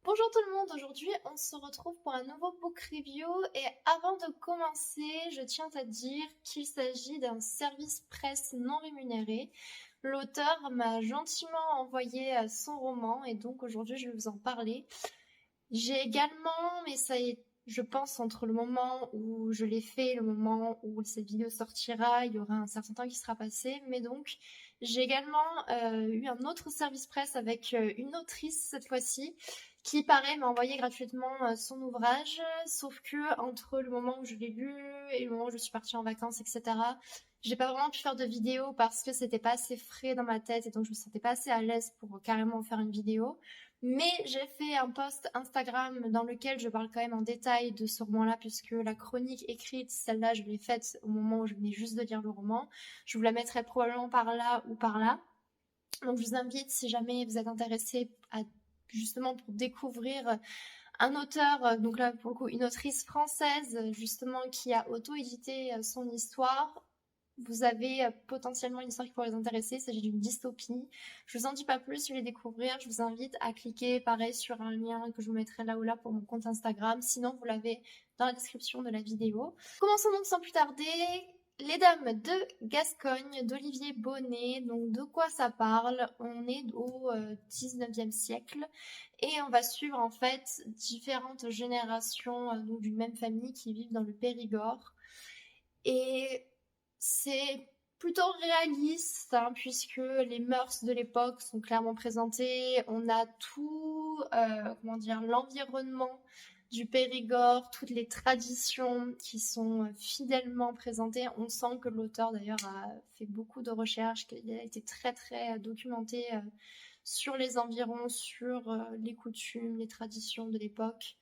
Bonjour tout le monde, aujourd'hui on se retrouve pour un nouveau book review et avant de commencer, je tiens à dire qu'il s'agit d'un service presse non rémunéré. L'auteur m'a gentiment envoyé son roman et donc aujourd'hui je vais vous en parler. J'ai également, mais ça est, je pense, entre le moment où je l'ai fait et le moment où cette vidéo sortira, il y aura un certain temps qui sera passé. Mais donc, j'ai également eu un autre service presse avec une autrice cette fois-ci, qui pareil m'a envoyé gratuitement son ouvrage. Sauf que entre le moment où je l'ai lu et le moment où je suis partie en vacances, etc., j'ai pas vraiment pu faire de vidéo parce que c'était pas assez frais dans ma tête et donc je me sentais pas assez à l'aise pour carrément faire une vidéo. Mais j'ai fait un post Instagram dans lequel je parle quand même en détail de ce roman-là, puisque la chronique écrite, celle-là, je l'ai faite au moment où je venais juste de lire le roman. Je vous la mettrai probablement par là ou par là. Donc je vous invite, si jamais vous êtes intéressé à justement pour découvrir un auteur, donc là pour le coup une autrice française justement qui a auto-édité son histoire. Vous avez potentiellement une histoire qui pourrait vous intéresser, il s'agit d'une dystopie. Je vous en dis pas plus, si vous voulez découvrir, je vous invite à cliquer pareil sur un lien que je vous mettrai là ou là pour mon compte Instagram, sinon vous l'avez dans la description de la vidéo. Commençons donc sans plus tarder. Les Dames de Gascogne d'Olivier Bonnet. Donc de quoi ça parle? On est au 19e siècle et on va suivre en fait différentes générations donc d'une même famille qui vivent dans le Périgord. Et c'est plutôt réaliste puisque les mœurs de l'époque sont clairement présentées. On a tout, comment dire, l'environnement du Périgord, toutes les traditions qui sont fidèlement présentées. On sent que l'auteur d'ailleurs a fait beaucoup de recherches, qu'il a été très très documenté sur les environs, sur les coutumes, les traditions de l'époque.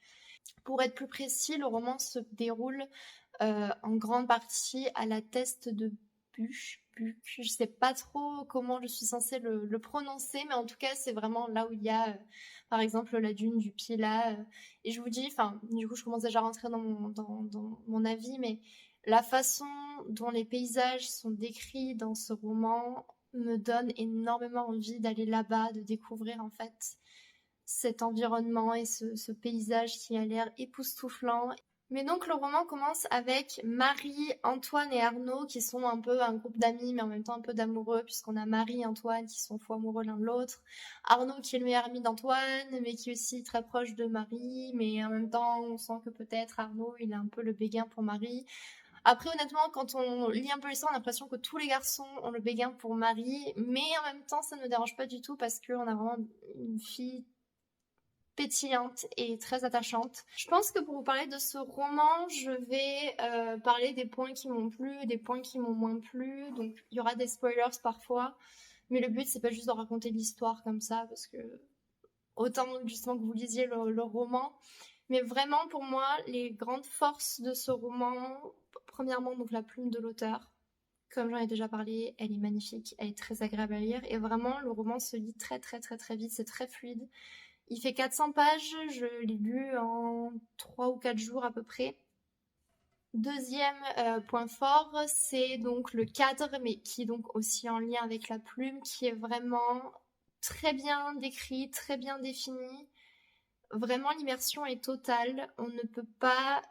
Pour être plus précis, le roman se déroule en grande partie à la teste de Buch. Je sais pas trop comment je suis censée le prononcer, mais en tout cas c'est vraiment là où il y a par exemple la dune du Pilat. Et je vous dis, enfin du coup je commence déjà à rentrer dans mon avis, mais la façon dont les paysages sont décrits dans ce roman me donne énormément envie d'aller là-bas, de découvrir en fait cet environnement et ce paysage qui a l'air époustouflant. Mais donc le roman commence avec Marie, Antoine et Arnaud qui sont un peu un groupe d'amis mais en même temps un peu d'amoureux puisqu'on a Marie et Antoine qui sont fous amoureux l'un de l'autre. Arnaud qui est le meilleur ami d'Antoine mais qui est aussi très proche de Marie, mais en même temps on sent que peut-être Arnaud il a un peu le béguin pour Marie. Après honnêtement quand on lit un peu l'histoire on a l'impression que tous les garçons ont le béguin pour Marie, mais en même temps ça ne me dérange pas du tout parce qu'on a vraiment une fille pétillante et très attachante. Je pense que pour vous parler de ce roman, je vais parler des points qui m'ont plu, des points qui m'ont moins plu. Donc il y aura des spoilers parfois, mais le but c'est pas juste de raconter l'histoire comme ça, parce que autant justement que vous lisiez le roman. Mais vraiment pour moi, les grandes forces de ce roman, premièrement donc la plume de l'auteur. Comme j'en ai déjà parlé, elle est magnifique, elle est très agréable à lire et vraiment le roman se lit très très très très vite, c'est très fluide. Il fait 400 pages, je l'ai lu en 3 ou 4 jours à peu près. Deuxième point fort, c'est donc le cadre, mais qui est donc aussi en lien avec la plume, qui est vraiment très bien décrit, très bien défini. Vraiment, l'immersion est totale. On ne peut pas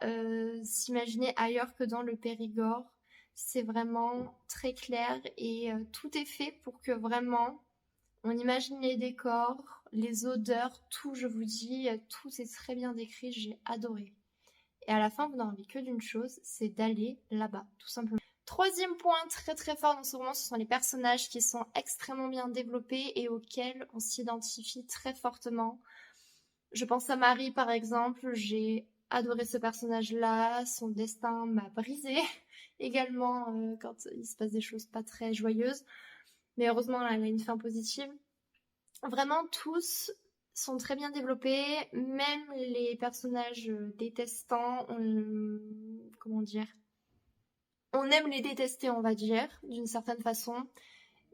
s'imaginer ailleurs que dans le Périgord. C'est vraiment très clair et tout est fait pour que vraiment on imagine les décors, les odeurs, tout, je vous dis, tout est très bien décrit, j'ai adoré. Et à la fin, vous n'avez envie que d'une chose, c'est d'aller là-bas, tout simplement. Troisième point très très fort dans ce roman, ce sont les personnages qui sont extrêmement bien développés et auxquels on s'identifie très fortement. Je pense à Marie par exemple, j'ai adoré ce personnage-là, son destin m'a brisé également quand il se passe des choses pas très joyeuses. Mais heureusement, elle a une fin positive. Vraiment, tous sont très bien développés, même les personnages détestants, comment dire, on aime les détester, on va dire, d'une certaine façon,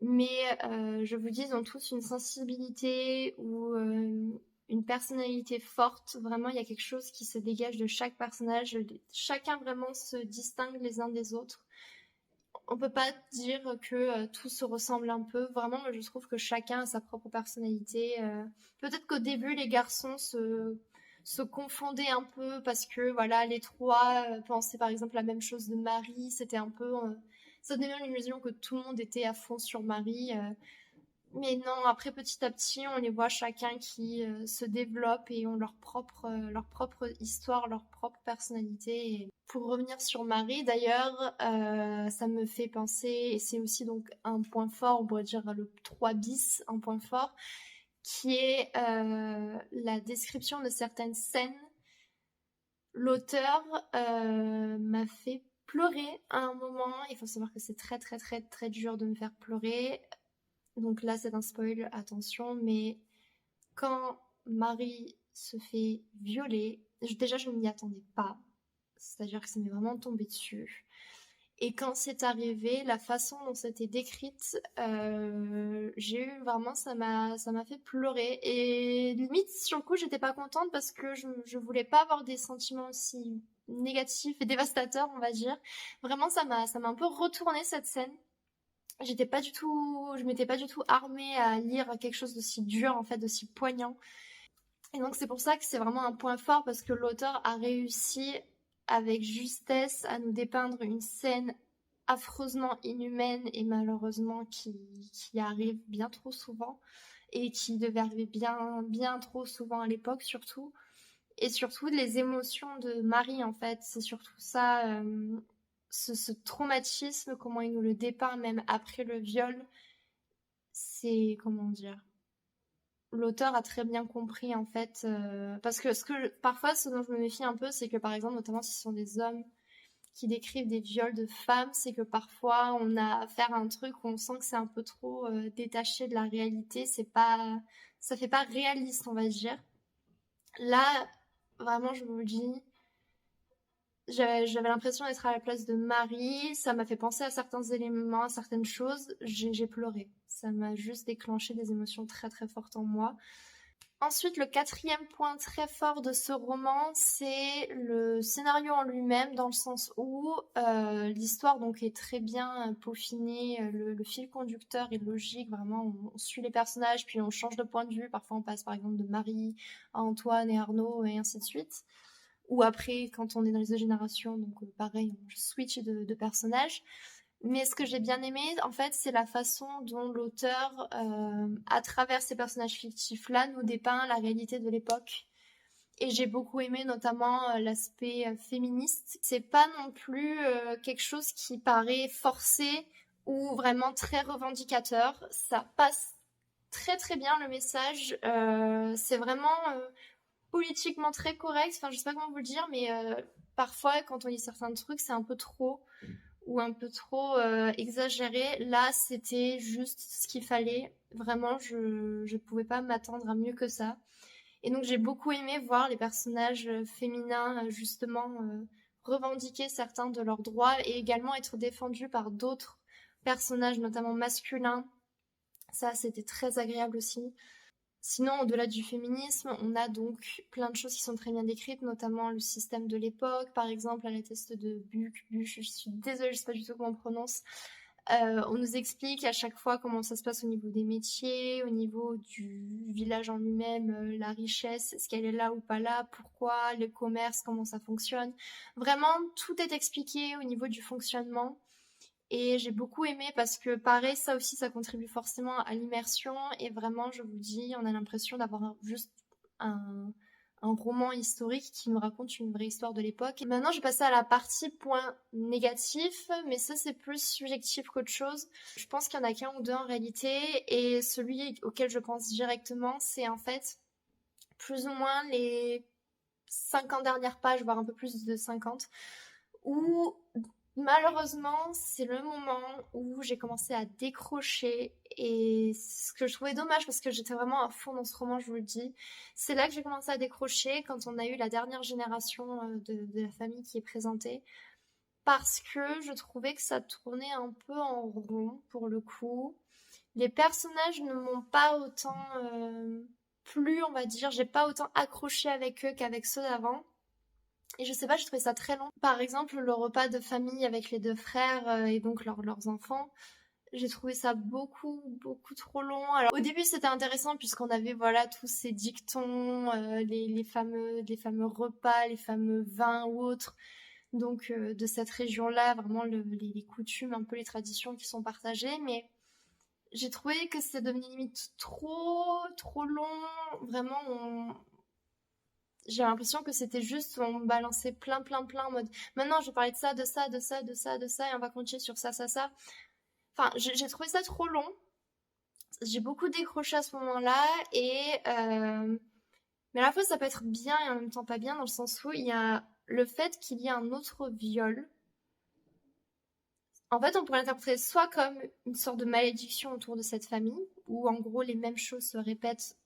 mais je vous dis, ils ont tous une sensibilité ou une personnalité forte. Vraiment, il y a quelque chose qui se dégage de chaque personnage, chacun vraiment se distingue les uns des autres. on peut pas dire que tout se ressemble un peu. Vraiment, moi, je trouve que chacun a sa propre personnalité. Peut-être qu'au début, les garçons se confondaient un peu parce que voilà, les trois pensaient par exemple la même chose de Marie. C'était un peu, ça donnait l'illusion que tout le monde était à fond sur Marie. Mais non, après petit à petit, on les voit chacun qui se développe et ont leur propre histoire, leur propre personnalité. Et pour revenir sur Marie, d'ailleurs, ça me fait penser, et c'est aussi donc un point fort, on pourrait dire le 3 bis, un point fort, qui est la description de certaines scènes. L'auteur m'a fait pleurer à un moment. Il faut savoir que c'est très très très très dur de me faire pleurer. Donc là, c'est un spoil, attention, mais quand Marie se fait violer, déjà je ne m'y attendais pas, c'est-à-dire que ça m'est vraiment tombé dessus. Et quand c'est arrivé, la façon dont c'était décrite, j'ai eu vraiment, ça m'a fait pleurer. Et limite, sur le coup, j'étais pas contente parce que je voulais pas avoir des sentiments aussi négatifs et dévastateurs, on va dire. Vraiment, ça m'a un peu retourné cette scène. Je m'étais pas du tout armée à lire quelque chose d'aussi dur, en fait, d'aussi poignant. Et donc c'est pour ça que c'est vraiment un point fort parce que l'auteur a réussi avec justesse à nous dépeindre une scène affreusement inhumaine et malheureusement qui arrive bien trop souvent et qui devait arriver bien, bien trop souvent à l'époque surtout. Et surtout les émotions de Marie en fait, c'est surtout ça, ce traumatisme, comment il nous le dépeint même après le viol, c'est comment dire, l'auteur a très bien compris en fait, parce que parfois ce dont je me méfie un peu, c'est que par exemple, notamment si ce sont des hommes qui décrivent des viols de femmes, c'est que parfois on a affaire à un truc où on sent que c'est un peu trop détaché de la réalité, ça fait pas réaliste, on va dire. Là, vraiment, je vous le dis, j'avais l'impression d'être à la place de Marie, ça m'a fait penser à certains éléments, à certaines choses, j'ai pleuré. Ça m'a juste déclenché des émotions très très fortes en moi. Ensuite, le quatrième point très fort de ce roman, c'est le scénario en lui-même, dans le sens où l'histoire donc est très bien peaufinée, le fil conducteur est logique, vraiment on suit les personnages, puis on change de point de vue, parfois on passe par exemple de Marie à Antoine et Arnaud et ainsi de suite. Ou après, quand on est dans les deux générations, donc pareil, on switch de personnages. Mais ce que j'ai bien aimé, en fait, c'est la façon dont l'auteur, à travers ces personnages fictifs-là, nous dépeint la réalité de l'époque. Et j'ai beaucoup aimé notamment l'aspect féministe. C'est pas non plus quelque chose qui paraît forcé ou vraiment très revendicateur. Ça passe très très bien le message. C'est vraiment politiquement très correct. Enfin, je sais pas comment vous le dire, mais parfois, quand on lit certains trucs, c'est un peu trop ou un peu trop exagéré. Là, c'était juste ce qu'il fallait. Vraiment, je pouvais pas m'attendre à mieux que ça. Et donc, j'ai beaucoup aimé voir les personnages féminins, justement, revendiquer certains de leurs droits et également être défendus par d'autres personnages, notamment masculins. Ça, c'était très agréable aussi. Sinon, au-delà du féminisme, on a donc plein de choses qui sont très bien décrites, notamment le système de l'époque, par exemple, à la teste de Buch, je suis désolée, je sais pas du tout comment on prononce. On nous explique à chaque fois comment ça se passe au niveau des métiers, au niveau du village en lui-même, la richesse, est-ce qu'elle est là ou pas là, pourquoi, le commerce, comment ça fonctionne. Vraiment, tout est expliqué au niveau du fonctionnement. Et j'ai beaucoup aimé parce que pareil, ça aussi, ça contribue forcément à l'immersion. Et vraiment, je vous dis, on a l'impression d'avoir juste un roman historique qui nous raconte une vraie histoire de l'époque. Et maintenant, je vais passer à la partie point négatif, mais ça, c'est plus subjectif qu'autre chose. Je pense qu'il y en a qu'un ou deux en réalité. Et celui auquel je pense directement, c'est en fait plus ou moins les 50 dernières pages, voire un peu plus de 50, où malheureusement, c'est le moment où j'ai commencé à décrocher et ce que je trouvais dommage parce que j'étais vraiment à fond dans ce roman, je vous le dis. C'est là que j'ai commencé à décrocher quand on a eu la dernière génération de la famille qui est présentée parce que je trouvais que ça tournait un peu en rond pour le coup. Les personnages ne m'ont pas autant plu, on va dire. J'ai pas autant accroché avec eux qu'avec ceux d'avant. Et je sais pas, j'ai trouvé ça très long. Par exemple, le repas de famille avec les deux frères et donc leurs enfants, j'ai trouvé ça beaucoup, beaucoup trop long. Alors, au début, c'était intéressant puisqu'on avait, voilà, tous ces dictons, les fameux repas, les fameux vins ou autres. Donc, de cette région-là, vraiment, les coutumes, un peu les traditions qui sont partagées. Mais j'ai trouvé que c'était devenu limite trop, trop long. Vraiment, j'ai l'impression que c'était juste, on balançait plein, plein, plein en mode, maintenant, je vais parler de ça, de ça, de ça, de ça, de ça, et on va continuer sur ça, ça, ça. Enfin, j'ai trouvé ça trop long. J'ai beaucoup décroché à ce moment-là mais à la fois ça peut être bien et en même temps pas bien dans le sens où il y a le fait qu'il y ait un autre viol. En fait, on pourrait l'interpréter soit comme une sorte de malédiction autour de cette famille, où en gros les mêmes choses se répètent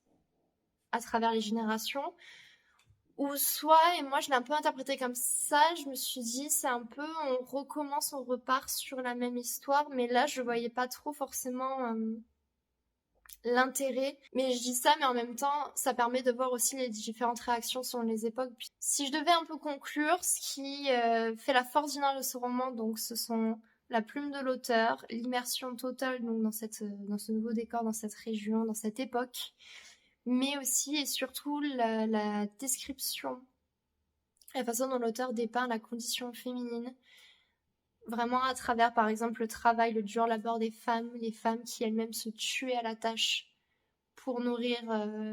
à travers les générations, ou soit, et moi je l'ai un peu interprété comme ça, je me suis dit c'est un peu on recommence, on repart sur la même histoire, mais là je voyais pas trop forcément l'intérêt. Mais je dis ça, mais en même temps, ça permet de voir aussi les différentes réactions selon les époques. Puis, si je devais un peu conclure, ce qui fait la force générale de ce roman, donc ce sont la plume de l'auteur, l'immersion totale donc dans ce nouveau décor, dans cette région, dans cette époque, mais aussi et surtout la description, la façon dont l'auteur dépeint la condition féminine, vraiment à travers par exemple le travail, le dur labeur des femmes, les femmes qui elles-mêmes se tuaient à la tâche pour nourrir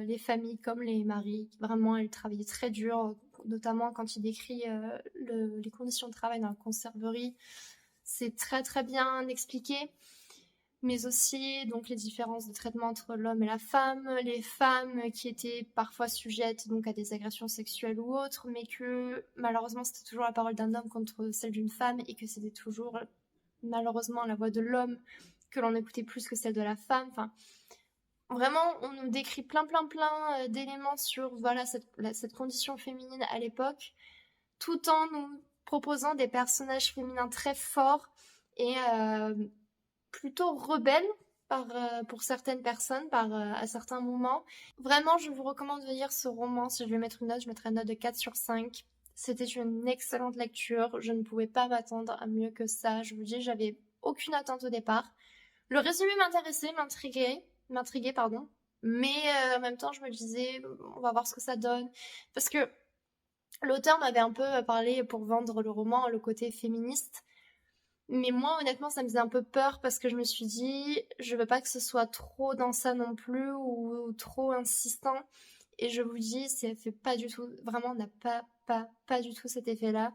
les familles comme les maris. Vraiment, elle travaillait très dur, notamment quand il décrit les conditions de travail dans la conserverie. C'est très très bien expliqué, mais aussi donc les différences de traitement entre l'homme et la femme, les femmes qui étaient parfois sujettes donc à des agressions sexuelles ou autres, mais que malheureusement c'était toujours la parole d'un homme contre celle d'une femme et que c'était toujours malheureusement la voix de l'homme que l'on écoutait plus que celle de la femme. Enfin, vraiment, on nous décrit plein, plein, plein d'éléments sur voilà, cette condition féminine à l'époque, tout en nous proposant des personnages féminins très forts et plutôt rebelles pour certaines personnes à certains moments. Vraiment, je vous recommande de lire ce roman. Si je vais mettre une note, je mettrai une note de 4 sur 5. C'était une excellente lecture. Je ne pouvais pas m'attendre à mieux que ça. Je vous dis, j'avais aucune attente au départ. Le résumé m'intriguait, pardon. Mais en même temps, je me disais, on va voir ce que ça donne. Parce que l'auteur m'avait un peu parlé pour vendre le roman, le côté féministe. Mais moi, honnêtement, ça me faisait un peu peur parce que je me suis dit, je veux pas que ce soit trop dans ça non plus ou trop insistant. Et je vous dis, ça fait pas du tout, vraiment, on n'a pas du tout cet effet-là.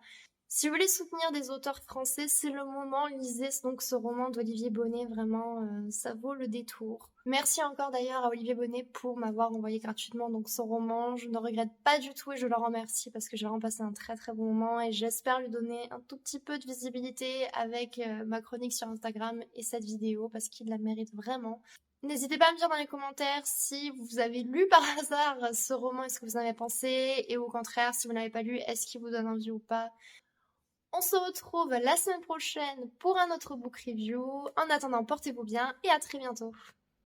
Si vous voulez soutenir des auteurs français, c'est le moment, lisez donc ce roman d'Olivier Bonnet, vraiment, ça vaut le détour. Merci encore d'ailleurs à Olivier Bonnet pour m'avoir envoyé gratuitement donc son roman, je ne regrette pas du tout et je le remercie parce que j'ai vraiment passé un très très bon moment et j'espère lui donner un tout petit peu de visibilité avec ma chronique sur Instagram et cette vidéo parce qu'il la mérite vraiment. N'hésitez pas à me dire dans les commentaires si vous avez lu par hasard ce roman et ce que vous en avez pensé et au contraire si vous n'avez pas lu, est-ce qu'il vous donne envie ou pas. On se retrouve la semaine prochaine pour un autre book review. En attendant, portez-vous bien et à très bientôt.